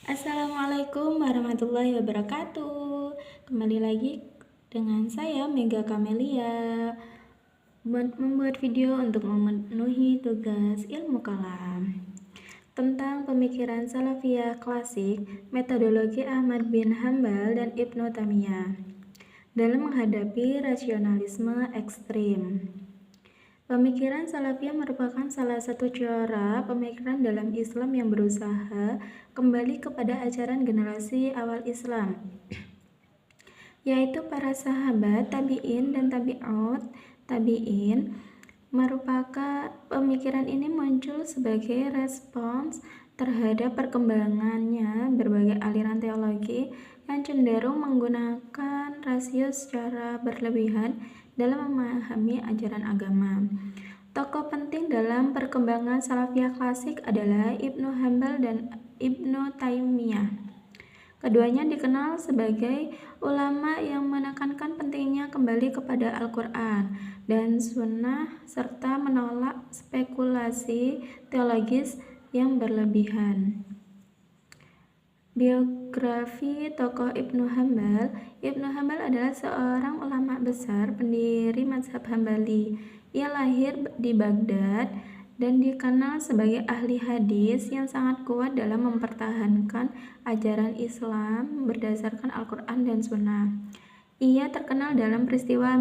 Assalamualaikum warahmatullahi wabarakatuh. Kembali lagi dengan saya Mega Kamelia membuat video untuk memenuhi tugas ilmu kalam tentang pemikiran Salafiyah klasik, metodologi Ahmad bin Hambal dan Ibnu Taimiyah dalam menghadapi rasionalisme ekstrim. Pemikiran Salafiyah merupakan salah satu cara pemikiran dalam Islam yang berusaha kembali kepada ajaran generasi awal Islam, yaitu para sahabat, tabi'in, dan tabi'ut tabi'in. Merupakan pemikiran ini muncul sebagai respons terhadap perkembangannya berbagai aliran teologi yang cenderung menggunakan rasio secara berlebihan dalam memahami ajaran agama. Tokoh penting dalam perkembangan Salafiyah klasik adalah Ibnu Hambal dan Ibnu Taimiyah. Keduanya dikenal sebagai ulama yang menekankan pentingnya kembali kepada Al-Quran dan Sunnah serta menolak spekulasi teologis yang berlebihan. Biografi tokoh Ibnu Hambal. Ibnu Hambal adalah seorang ulama besar pendiri mazhab Hambali. Ia lahir di Baghdad dan dikenal sebagai ahli hadis yang sangat kuat dalam mempertahankan ajaran Islam berdasarkan Al-Quran dan Sunnah. Ia terkenal dalam peristiwa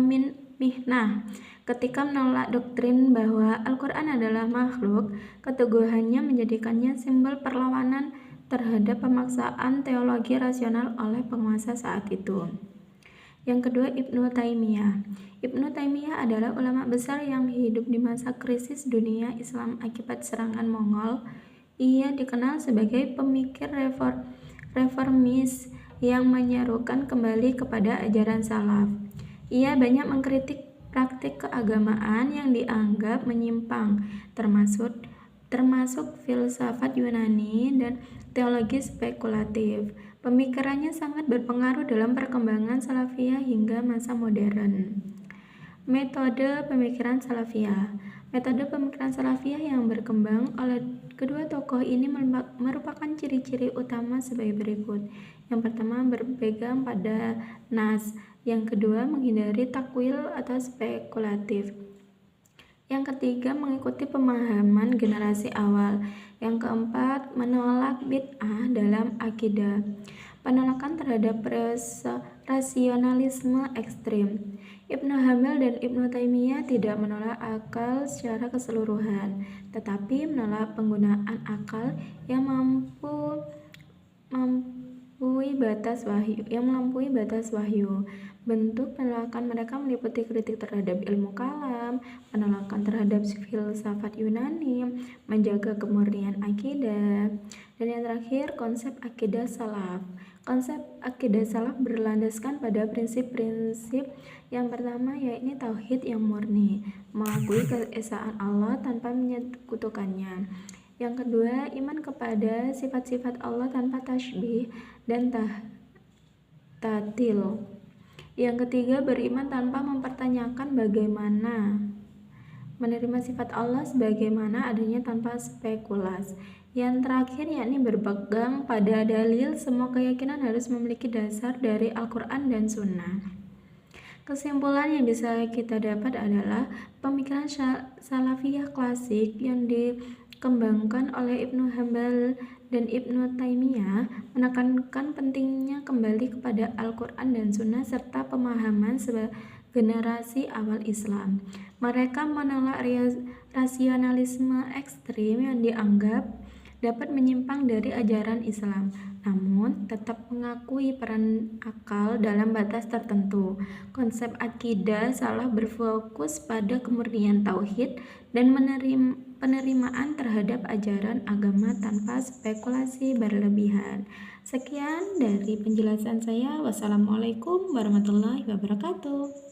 Mihnah ketika menolak doktrin bahwa Al-Quran adalah makhluk. Keteguhannya menjadikannya simbol perlawanan terhadap pemaksaan teologi rasional oleh penguasa saat itu. Yang kedua, Ibnu Taimiyah. Ibnu Taimiyah adalah ulama besar yang hidup di masa krisis dunia Islam akibat serangan Mongol. Ia dikenal sebagai pemikir reformis yang menyerukan kembali kepada ajaran salaf. Ia banyak mengkritik praktik keagamaan yang dianggap menyimpang, termasuk filsafat Yunani dan teologi spekulatif. Pemikirannya sangat berpengaruh dalam perkembangan Salafiyah hingga masa modern. Metode pemikiran Salafiyah. Metode pemikiran Salafiyah yang berkembang oleh kedua tokoh ini merupakan ciri-ciri utama sebagai berikut. Yang pertama, berpegang pada nas. Yang kedua, menghindari takwil atau spekulatif. Yang ketiga, mengikuti pemahaman generasi awal. Yang keempat, menolak bid'ah dalam akidah. Penolakan terhadap rasionalisme ekstrim. Ibnu Hambal dan Ibnu Taimiyah tidak menolak akal secara keseluruhan, tetapi menolak penggunaan akal yang melampaui batas wahyu. Bentuk penolakan mereka meliputi kritik terhadap ilmu kalam, penolakan terhadap filsafat Yunani, menjaga kemurnian akidah, dan yang terakhir, konsep akidah salaf. Konsep akidah salaf berlandaskan pada prinsip-prinsip yang pertama, yaitu tauhid yang murni, mengakui keesaan Allah tanpa menyekutukannya. Yang kedua, iman kepada sifat-sifat Allah tanpa tasybih dan ta'til. Yang ketiga, beriman tanpa mempertanyakan bagaimana menerima sifat Allah sebagaimana adanya tanpa spekulas. Yang terakhir, yakni berpegang pada dalil. Semua keyakinan harus memiliki dasar dari Al-Quran dan Sunnah. Kesimpulan yang bisa kita dapat adalah pemikiran Salafiyah klasik yang dikembangkan oleh Ibnu Hambal dan Ibnu Taimiyah menekankan pentingnya kembali kepada Al-Quran dan Sunnah serta pemahaman generasi awal Islam. Mereka menolak rasionalisme ekstrim yang dianggap dapat menyimpang dari ajaran Islam, namun tetap mengakui peran akal dalam batas tertentu. Konsep akidah salaf berfokus pada kemurnian tauhid dan penerimaan terhadap ajaran agama tanpa spekulasi berlebihan. Sekian dari penjelasan saya. Wassalamualaikum warahmatullahi wabarakatuh.